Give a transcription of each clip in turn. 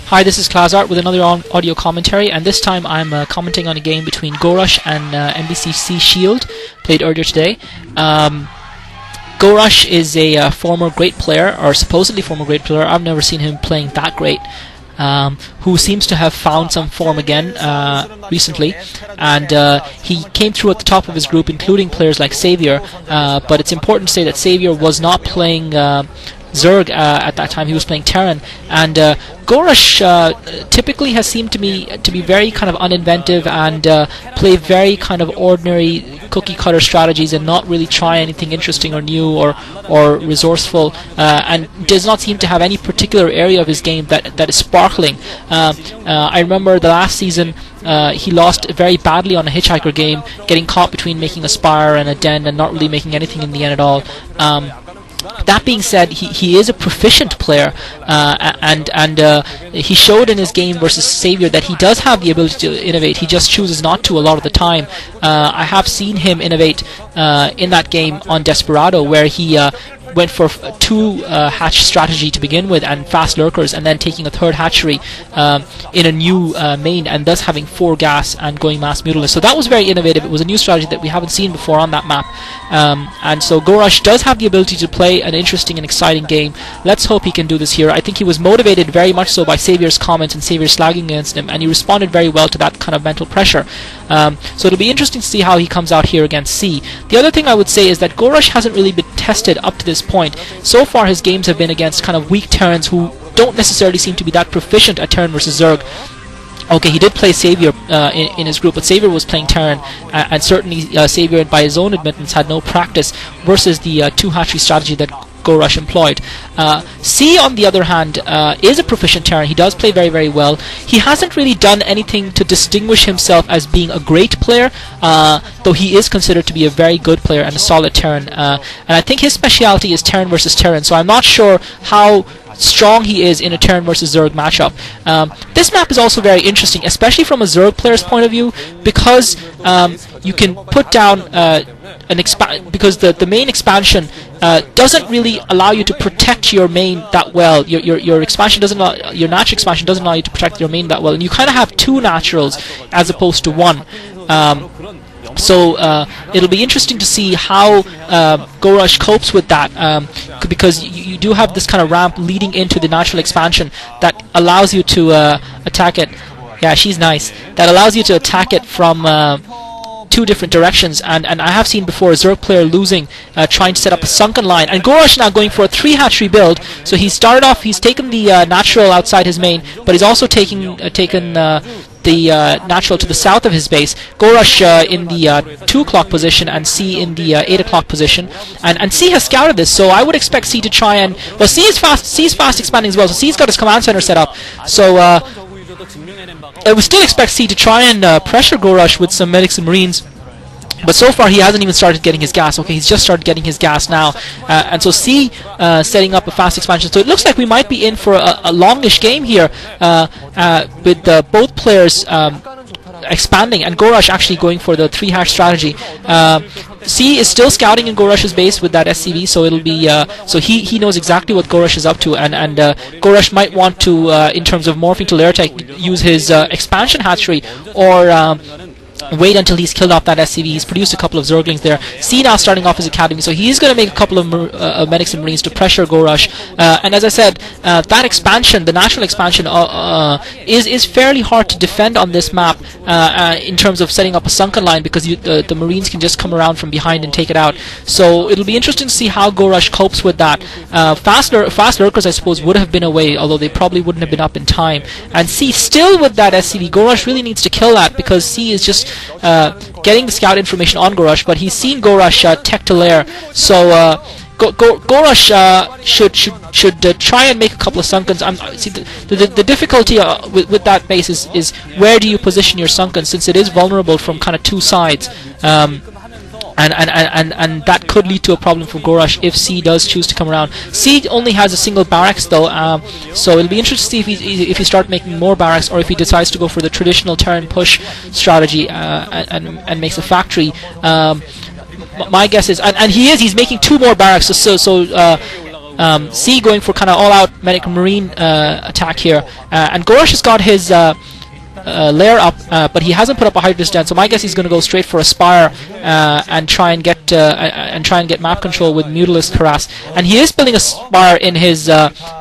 Hi, this is Klazart with another audio commentary, and this time I'm commenting on a game between GoRush and MBCC Shield, played earlier today. GoRush is a former great player, or supposedly former great player. I've never seen him playing that great. Who seems to have found some form again recently, and he came through at the top of his group, including players like Savior, but it's important to say that Savior was not playing Zerg at that time. He was playing Terran, and GoRush typically has seemed to be very kind of uninventive and play very kind of ordinary cookie cutter strategies and not really try anything interesting or new or resourceful, and does not seem to have any particular area of his game that is sparkling. I remember the last season he lost very badly on a hitchhiker game, getting caught between making a spire and a den and not really making anything in the end at all. That being said, he is a proficient player, and he showed in his game versus Savior that he does have the ability to innovate. He just chooses not to a lot of the time. I have seen him innovate in that game on Desperado, where he went for two hatch strategy to begin with and fast lurkers, and then taking a third hatchery in a new main, and thus having 4 gas and going mass mutalisk. So that was very innovative. It was a new strategy that we haven't seen before on that map, and so GoRush does have the ability to play an interesting and exciting game. Let's hope he can do this here. I think he was motivated very much so by Saviour's comments and Saviour slagging against him, and he responded very well to that kind of mental pressure. So it'll be interesting to see how he comes out here against C. The other thing I would say is that GoRush hasn't really been tested up to this point. So far his games have been against kind of weak Terrans who don't necessarily seem to be that proficient at Terran versus Zerg. Okay, he did play Savior in his group, but Savior was playing Terran, and certainly Savior, by his own admittance, had no practice versus the 2 hatchery strategy that GoRush employed. C, on the other hand, is a proficient Terran. He does play very, very well. He hasn't really done anything to distinguish himself as being a great player, though he is considered to be a very good player and a solid Terran. And I think his speciality is Terran versus Terran, so I'm not sure how strong he is in a Terran versus Zerg matchup. This map is also very interesting, especially from a Zerg player's point of view, because you can put down because the main expansion doesn't really allow you to protect your main that well. Your expansion doesn't your natural expansion doesn't allow you to protect your main that well, and you kind of have 2 naturals as opposed to 1. So it'll be interesting to see how GoRush copes with that, because you do have this kind of ramp leading into the natural expansion that allows you to attack it. Yeah, she's nice. That allows you to attack it from 2 different directions, and I have seen before a Zerg player losing trying to set up a sunken line, and GoRush now going for a 3 hatchery build. So he started off, he's taken the natural outside his main, but he's also taken the natural to the south of his base. GoRush in the 2 o'clock position and C in the 8 o'clock position, and C has scouted this, so I would expect C to try and, well, C's fast expanding as well, so C's got his command center set up, so I would still expect C to try and pressure GoRush with some medics and marines. But so far he hasn't even started getting his gas. Okay, he's just started getting his gas now, and so C setting up a fast expansion. So it looks like we might be in for a longish game here, with both players expanding and GoRush actually going for the 3 hash strategy. C is still scouting in GoRush's base with that SCV, so it'll be so he knows exactly what GoRush is up to, and GoRush might want to, in terms of morphing to lair tech, use his expansion hatchery, or wait until he's killed off that SCV. He's produced a couple of Zerglings there. C now starting off his academy, so he's going to make a couple of medics and marines to pressure GoRush. And as I said, that expansion, the natural expansion, is fairly hard to defend on this map in terms of setting up a sunken line, because the marines can just come around from behind and take it out. So it'll be interesting to see how GoRush copes with that. Fast lurkers, I suppose, would have been away, although they probably wouldn't have been up in time. And C still with that SCV. GoRush really needs to kill that, because C is just getting the scout information on GoRush, but he's seen GoRush tech to lair, so GoRush should try and make a couple of sunkens. See, the difficulty with that base is where do you position your sunken, since it is vulnerable from kind of 2 sides. And that could lead to a problem for GoRush if C does choose to come around. C only has a single barracks though, so it'll be interesting to see if he starts making more barracks, or if he decides to go for the traditional Terran push strategy and makes a factory. My guess is, and he's making 2 more barracks, so C going for kind of all-out medic marine attack here, and GoRush has got his layer up, but he hasn't put up a Hydra Stand, so my guess he's going to go straight for a Spire and try and get map control with Mutalisk Harass. And he is building a Spire in his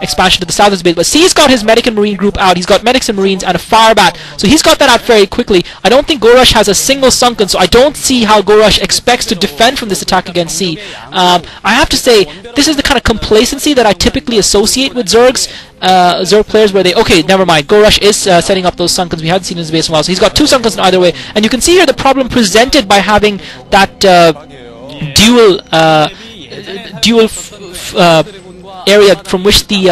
expansion to the south of his base, but C's got his Medic and Marine group out. He's got Medics and Marines and a Firebat, so he's got that out very quickly. I don't think GoRush has a single Sunken, so I don't see how GoRush expects to defend from this attack against C. I have to say, this is the kind of complacency that I typically associate with Zerg players, where okay, never mind, GoRush is setting up those Sunkens. We hadn't seen his base in a while, so he's got 2 Sunkens in either way, and you can see here the problem presented by having that dual area from which the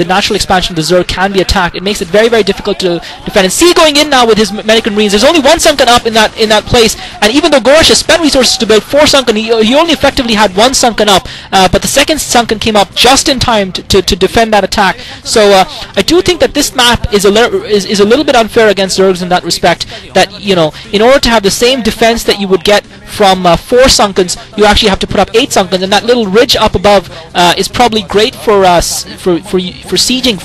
natural expansion of the Zerg can be attacked. It makes it very, very difficult to defend. And C going in now with his Medic and Marines. There's only 1 Sunken up in that place, and even though GoRush has spent resources to build 4 Sunken, he only effectively had 1 Sunken up, but the second Sunken came up just in time to defend that attack. So I do think that this map is a little bit unfair against Zergs in that respect, that, you know, in order to have the same defense that you would get from 4 Sunkens, you actually have to put up 8 Sunkens, and that little ridge up above is probably great for sieging